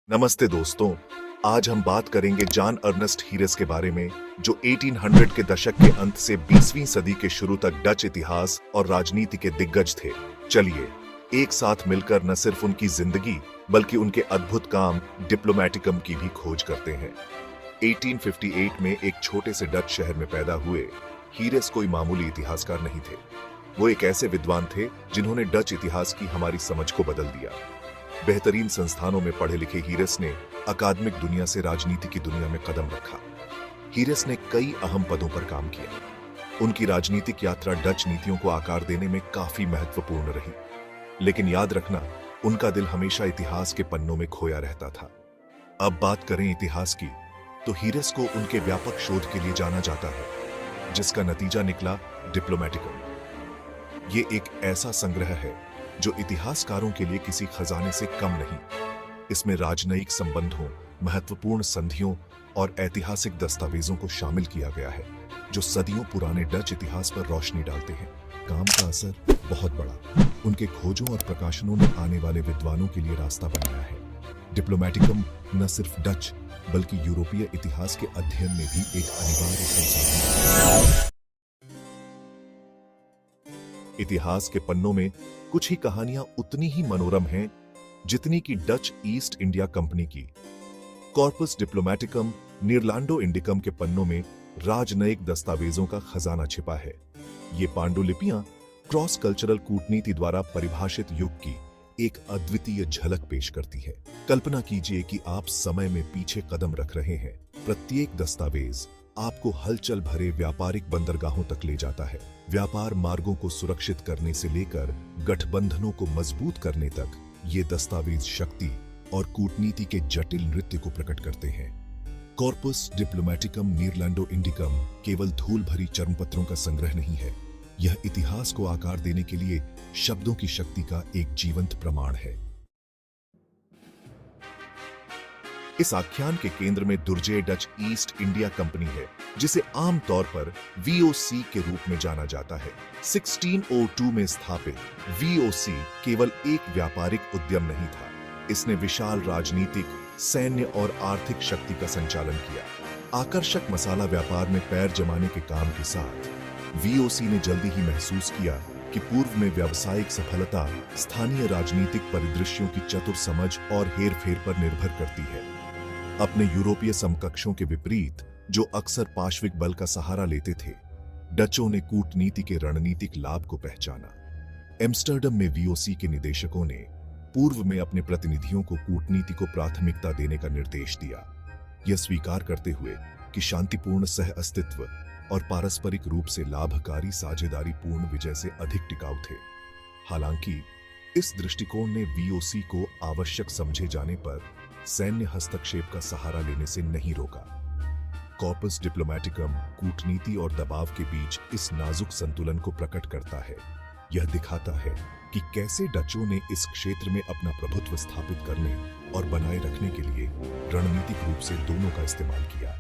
नमस्ते दोस्तों, आज हम बात करेंगे जॉन अर्नेस्ट हीरेस के बारे में, जो 1800 के दशक के अंत से 20वीं सदी के शुरू तक डच इतिहास और राजनीति के दिग्गज थे। चलिए एक साथ मिलकर न सिर्फ उनकी जिंदगी बल्कि उनके अद्भुत काम डिप्लोमेटिकम की भी खोज करते हैं। 1858 में एक छोटे से डच शहर में पैदा हुए हीरेस कोई मामूली इतिहासकार नहीं थे। वो एक ऐसे विद्वान थे जिन्होंने डच इतिहास की हमारी समझ को बदल दिया। बेहतरीन संस्थानों में पढ़े लिखे हीरेस ने अकादमिक दुनिया से राजनीति की दुनिया में कदम रखा। हीरेस ने कई अहम पदों पर काम किया। उनकी राजनीतिक यात्रा डच नीतियों को आकार देने में काफी महत्वपूर्ण रही, लेकिन याद रखना, उनका दिल हमेशा इतिहास के पन्नों में खोया रहता था। अब बात करें इतिहास की, तो हीरेस को उनके व्यापक शोध के लिए जाना जाता है, जिसका नतीजा निकला डिप्लोमेटिकम। ये एक ऐसा संग्रह है जो इतिहासकारों के लिए किसी खजाने से कम नहीं। इसमें राजनयिक संबंधों, महत्वपूर्ण संधियों और ऐतिहासिक दस्तावेजों को शामिल किया गया है, जो सदियों पुराने डच इतिहास पर रोशनी डालते हैं। काम का असर बहुत बड़ा। उनके खोजों और प्रकाशनों ने आने वाले विद्वानों के लिए रास्ता बनाया है। डिप्लोमेटिकम न सिर्फ डच बल्कि यूरोपीय इतिहास के अध्ययन में भी एक अनिवार्य संसाधन है। इतिहास के पन्नों में कुछ ही कहानियां उतनी ही मनोरम हैं जितनी कि डच ईस्ट इंडिया कंपनी की। कॉर्पस डिप्लोमेटिकम नीरलैंडो इंडिकम के पन्नों में राजनयिक दस्तावेजों का खजाना छिपा है। ये पांडुलिपियां क्रॉस कल्चरल कूटनीति द्वारा परिभाषित युग की एक अद्वितीय झलक पेश करती है। कल्पना कीजिए कि आप समय में पीछे कदम रख रहे हैं। प्रत्येक दस्तावेज आपको हलचल भरे व्यापारिक बंदरगाहों तक ले जाता है। व्यापार मार्गों को सुरक्षित करने से लेकर गठबंधनों को मजबूत करने तक ये दस्तावेज शक्ति और कूटनीति के जटिल नृत्य को प्रकट करते हैं। कॉर्पस डिप्लोमेटिकम नीरलैंडो इंडिकम केवल धूल भरी चर्मपत्रों का संग्रह नहीं है, यह इतिहास को आकार देने के लिए शब्दों की शक्ति का एक जीवंत प्रमाण है। इस आख्यान के केंद्र में दुर्जय डच ईस्ट इंडिया कंपनी है, जिसे आमतौर पर वीओसी के रूप में जाना जाता है। 1602 में स्थापित वीओसी केवल एक व्यापारिक उद्यम नहीं था। इसने विशाल राजनीतिक, सैन्य और आर्थिक शक्ति का संचालन किया। आकर्षक मसाला व्यापार में पैर जमाने के काम के साथ वीओसी ने जल्दी ही महसूस किया कि पूर्व में व्यावसायिक सफलता स्थानीय राजनीतिक परिदृश्यों की चतुर समझ और हेरफेर पर निर्भर करती है। अपने यूरोपीय समकक्षों के विपरीत, जो अक्सर पाश्विक बल का सहारा लेते थे, डचों ने कूटनीति के रणनीतिक लाभ को पहचाना। एम्स्टर्डम में वीओसी के निदेशकों ने पूर्व में अपने प्रतिनिधियों को कूटनीति को प्राथमिकता देने का निर्देश दिया, यह स्वीकार करते हुए कि शांतिपूर्ण सह अस्तित्व और पारस्परिक रूप से लाभकारी साझेदारी पूर्ण विजय से अधिक टिकाऊ थे। हालांकि इस दृष्टिकोण ने वीओसी को आवश्यक समझे जाने पर सैन्य हस्तक्षेप का सहारा लेने से नहीं रोका। कॉर्पस डिप्लोमेटिकम कूटनीति और दबाव के बीच इस नाजुक संतुलन को प्रकट करता है। यह दिखाता है कि कैसे डचों ने इस क्षेत्र में अपना प्रभुत्व स्थापित करने और बनाए रखने के लिए रणनीतिक रूप से दोनों का इस्तेमाल किया।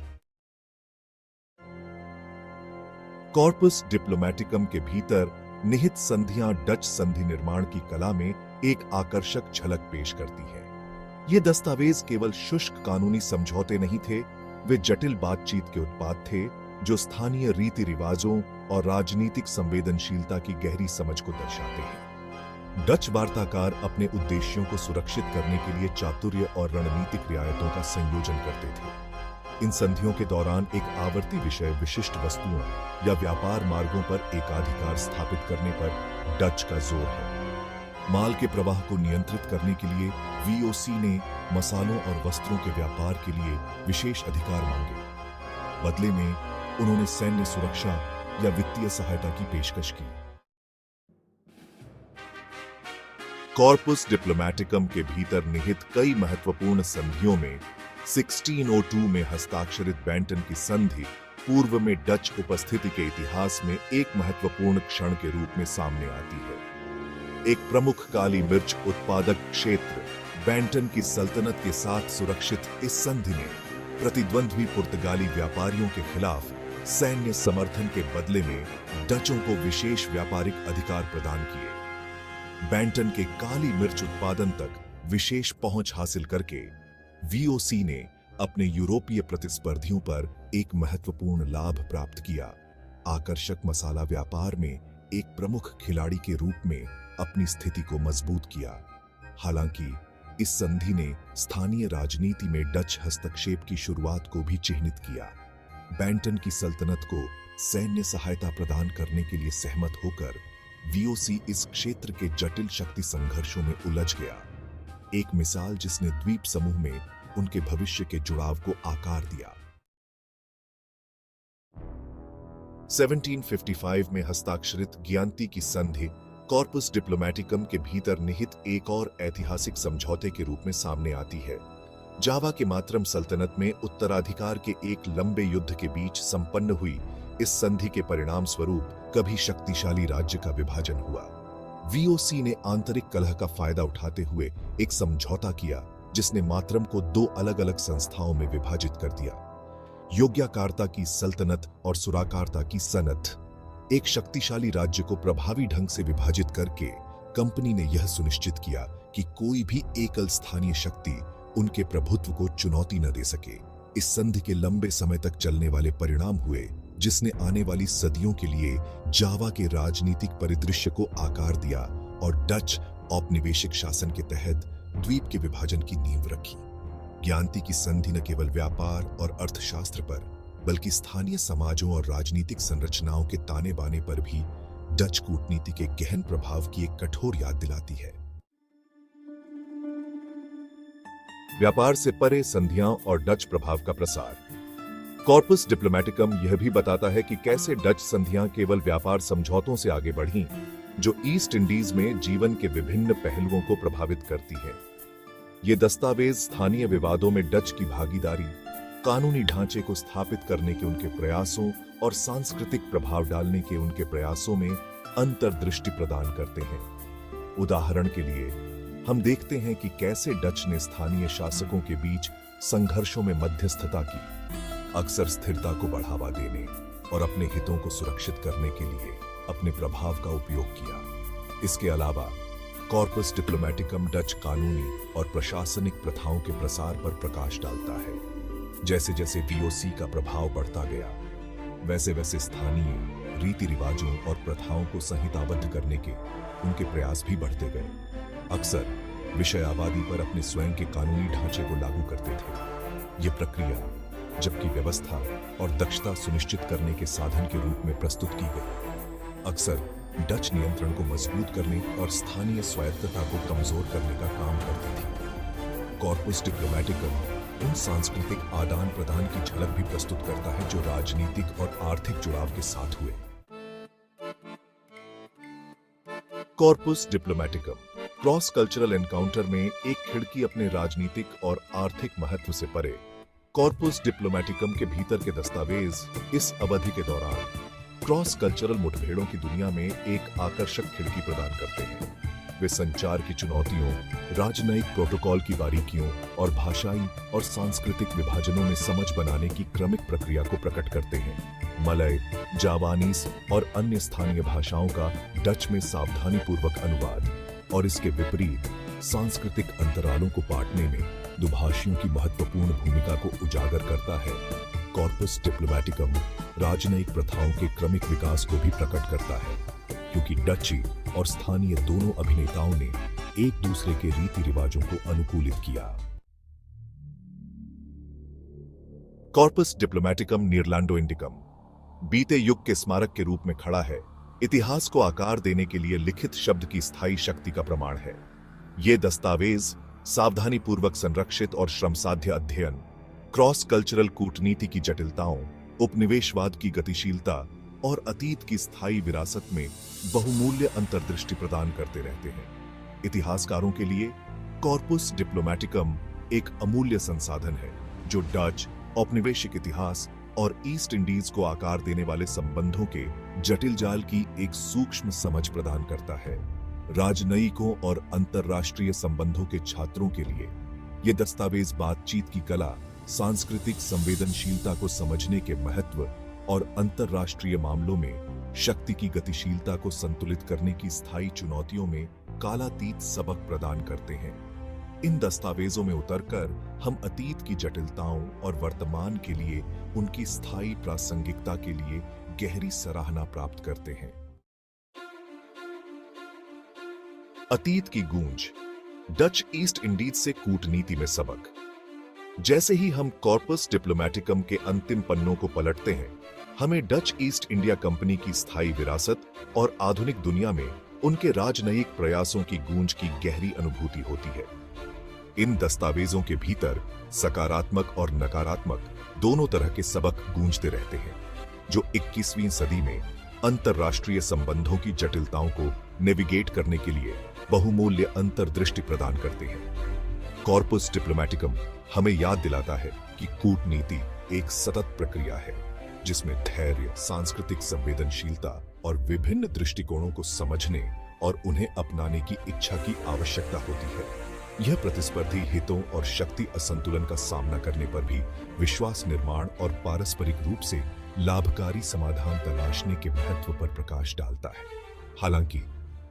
कॉर्पस डिप्लोमेटिकम के भीतर निहित संधियां डच संधि निर्माण की कला में एक आकर्षक झलक पेश करती है। ये दस्तावेज केवल शुष्क कानूनी समझौते नहीं थे, वे जटिल बातचीत के उत्पाद थे जो स्थानीय रीति रिवाजों और राजनीतिक संवेदनशीलता की गहरी समझ को दर्शाते हैं। डच वार्ताकार अपने उद्देश्यों को सुरक्षित करने के लिए चातुर्य और रणनीतिक रियायतों का संयोजन करते थे। इन संधियों के दौरान एक आवर्ती विषय विशिष्ट वस्तुओं या व्यापार मार्गों पर एकाधिकार स्थापित करने पर डच का जोर है। माल के प्रवाह को नियंत्रित करने के लिए वीओसी ने मसालों और वस्त्रों के व्यापार के लिए विशेष अधिकार मांगे। बदले में उन्होंने सैन्य सुरक्षा या वित्तीय सहायता की पेशकश की। कॉर्पस डिप्लोमेटिकम के भीतर निहित कई महत्वपूर्ण संधियों में 1602 में हस्ताक्षरित बेंटन की संधि पूर्व में डच उपस्थिति के इतिहास में एक महत्वपूर्ण क्षण के रूप में सामने आती है। एक प्रमुख काली मिर्च उत्पादक क्षेत्र बेंटन की सल्तनत के साथ सुरक्षित इस संधि ने प्रतिद्वंद्वी पुर्तगाली व्यापारियों के खिलाफ सैन्य समर्थन के बदले में डचों को विशेष व्यापारिक अधिकार प्रदान किए। बेंटन के काली मिर्च उत्पादन तक विशेष पहुंच हासिल करके वीओसी ने अपने यूरोपीय प्रतिस्पर्धियों पर एक महत्वपूर्ण लाभ प्राप्त किया, आकर्षक मसाला व्यापार में एक प्रमुख खिलाड़ी के रूप में अपनी स्थिति को मजबूत किया। हालांकि इस संधि ने स्थानीय राजनीति में डच हस्तक्षेप की शुरुआत को भी चिह्नित किया। बेंटन की सल्तनत को सैन्य सहायता प्रदान करने के लिए सहमत होकर वीओसी इस क्षेत्र के जटिल शक्ति संघर्षों में उलझ गया। एक मिसाल जिसने द्वीप समूह में उनके भविष्य के जुड़ाव को आकार दिया। 1755 में हस्ताक्षरित ग्यान्ती की संधि कॉर्पस डिप्लोमैटिकम के भीतर निहित एक और ऐतिहासिक समझौते के रूप में सामने आती है। जावा के मातरम सल्तनत में उत्तराधिकार के एक लंबे युद्ध के बीच संपन्न हुई इस संधि के परिणाम स्वरूप कभी शक्तिशाली राज्य का विभाजन हुआ। वीओसी ने आंतरिक कलह का फायदा उठाते हुए एक समझौता किया जिसने मातरम को दो अलग अलग संस्थाओं में विभाजित कर दिया। योग्याकार्ता की सल्तनत और सुराकार्ता की सनत। एक शक्तिशाली राज्य को प्रभावी ढंग से विभाजित करके कंपनी ने यह सुनिश्चित किया कि कोई भी एकल स्थानीय शक्ति उनके प्रभुत्व को चुनौती न दे सके। इस संधि के लंबे समय तक चलने वाले परिणाम हुए जिसने आने वाली सदियों के लिए जावा के राजनीतिक परिदृश्य को आकार दिया और डच औपनिवेशिक शासन के तहत द्वीप के विभाजन की नींव रखी। ग्यान्ती की संधि न केवल व्यापार और अर्थशास्त्र पर बल्कि स्थानीय समाजों और राजनीतिक संरचनाओं के ताने बाने पर भी डच कूटनीति के गहन प्रभाव की एक कठोर याद दिलाती है। व्यापार से परे संधियां और डच प्रभाव का प्रसार। कॉर्पस डिप्लोमैटिकम यह भी बताता है कि कैसे डच संधियां केवल व्यापार समझौतों से आगे बढ़ीं, जो ईस्ट इंडीज में जीवन के विभिन्न पहलुओं को प्रभावित करती है। ये दस्तावेज स्थानीय विवादों में डच की भागीदारी, कानूनी ढांचे को स्थापित करने के उनके प्रयासों और सांस्कृतिक प्रभाव डालने के उनके प्रयासों में अंतर्दृष्टि प्रदान करते हैं। उदाहरण के लिए हम देखते हैं कि कैसे डच ने स्थानीय शासकों के बीच संघर्षों में मध्यस्थता की, अक्सर स्थिरता को बढ़ावा देने और अपने हितों को सुरक्षित करने के लिए अपने प्रभाव का उपयोग किया। इसके अलावा कॉर्पस डिप्लोमैटिकम डच कानूनी और प्रशासनिक प्रथाओं के प्रसार पर प्रकाश डालता है। जैसे जैसे वीओसी का प्रभाव बढ़ता गया, वैसे वैसे स्थानीय रीति रिवाजों और प्रथाओं को संहिताबद्ध करने के उनके प्रयास भी बढ़ते गए। अक्सर विषय आबादी पर अपने स्वयं के कानूनी ढांचे को लागू करते थे। ये प्रक्रिया जबकि व्यवस्था और दक्षता सुनिश्चित करने के साधन के रूप में प्रस्तुत की गई, अक्सर डच नियंत्रण को मजबूत करने और स्थानीय स्वायत्तता को कमजोर करने का काम करती थी। कॉर्पस डिप्लोमैटिकम उन सांस्कृतिक आदान प्रदान की झलक भी प्रस्तुत करता है जो राजनीतिक और आर्थिक जुड़ाव के साथ हुए। कॉर्पस डिप्लोमैटिकम क्रॉस कल्चरल एनकाउंटर में एक खिड़की अपने राजनीतिक और आर्थिक महत्व से परे। कॉर्पस डिप्लोमैटिकम के भीतर के दस्तावेज इस अवधि के दौरान क्रॉस कल्चरल मुठभेड़ों की दुनिया में एक आकर्षक खिड़की प्रदान करते हैं। वे संचार की चुनौतियों, राजनयिक प्रोटोकॉल की बारीकियों और भाषाई और सांस्कृतिक विभाजनों में समझ बनाने की क्रमिक प्रक्रिया को प्रकट करते हैं। मलय, जावानीज और अन्य स्थानीय भाषाओं का डच में सावधानीपूर्वक अनुवाद और इसके विपरीत सांस्कृतिक अंतरालों को पाटने में दुभाषियों की महत्वपूर्ण भूमिका को उजागर करता है। कॉर्पस डिप्लोमैटिकम राजनयिक प्रथाओं के क्रमिक विकास को भी प्रकट करता है, क्योंकि डची और स्थानीय दोनों अभिनेताओं ने एक दूसरे के रीति रिवाजों को अनुकूलित किया। कॉर्पस डिप्लोमैटिकम नीरलैंडो इंडिकम बीते युग के स्मारक के रूप में खड़ा है। इतिहास को आकार देने के लिए लिखित शब्द की स्थायी शक्ति का प्रमाण है। ये दस्तावेज सावधानीपूर्वक संरक्षित और श्रमसाध्य अध्ययन, क्रॉस कल्चरल कूटनीति की जटिलताओं, उपनिवेशवाद की गतिशीलता और अतीत की स्थायी विरासत में बहुमूल्य अंतर्दृष्टि प्रदान करते रहते हैं। इतिहासकारों के लिए कॉर्पस डिप्लोमैटिकम एक अमूल्य संसाधन है जो डच औपनिवेशिक इतिहास और ईस्ट इंडीज को आकार देने वाले संबंधों के जटिल जाल की एक सूक्ष्म समझ प्रदान करता है। राजनयिकों और अंतरराष्ट्रीय संबंधों के छात्रों के लिए ये दस्तावेज बातचीत की कला, सांस्कृतिक संवेदनशीलता को समझने के महत्व और अंतरराष्ट्रीय मामलों में शक्ति की गतिशीलता को संतुलित करने की स्थायी चुनौतियों में कालातीत सबक प्रदान करते हैं। इन दस्तावेजों में उतरकर हम अतीत की जटिलताओं और वर्तमान के लिए उनकी स्थायी प्रासंगिकता के लिए गहरी सराहना प्राप्त करते हैं। अतीत की गूंज, डच ईस्ट इंडीज से कूटनीति में सबक। जैसे ही हम कॉर्पस डिप्लोमैटिकम के अंतिम पन्नों को पलटते हैं, हमें डच ईस्ट इंडिया कंपनी की स्थायी विरासत और आधुनिक दुनिया में उनके राजनयिक प्रयासों की गूंज की गहरी अनुभूति होती है। इन दस्तावेजों के भीतर सकारात्मक और नकारात्मक दोनों तरह के सबक गूंजते रहते हैं, जो 21वीं सदी में अंतरराष्ट्रीय संबंधों की जटिलताओं को नेविगेट करने के लिए बहुमूल्य अंतर्दृष्टि प्रदान करते हैं। कॉर्पस डिप्लोमैटिकम हमें याद दिलाता है कि कूटनीति एक सतत प्रक्रिया है, जिसमें धैर्य, सांस्कृतिक संवेदनशीलता और विभिन्न दृष्टिकोणों को समझने और उन्हें अपनाने की इच्छा की आवश्यकता होती है। यह प्रतिस्पर्धी हितों और शक्ति असंतुलन का सामना करने पर भी विश्वास निर्माण और पारस्परिक रूप से लाभकारी समाधान तलाशने के महत्व पर प्रकाश डालता है। हालांकि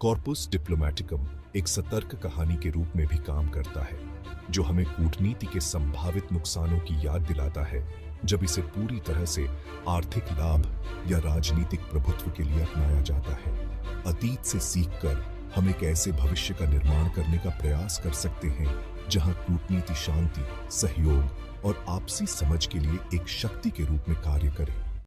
कॉर्पस डिप्लोमैटिकम एक सतर्क कहानी के रूप में भी काम करता है, जो हमें कूटनीति के संभावित नुकसानों की याद दिलाता है जब इसे पूरी तरह से आर्थिक लाभ या राजनीतिक प्रभुत्व के लिए अपनाया जाता है। अतीत से सीखकर हम एक ऐसे भविष्य का निर्माण करने का प्रयास कर सकते हैं जहां कूटनीति शांति, सहयोग और आपसी समझ के लिए एक शक्ति के रूप में कार्य करे।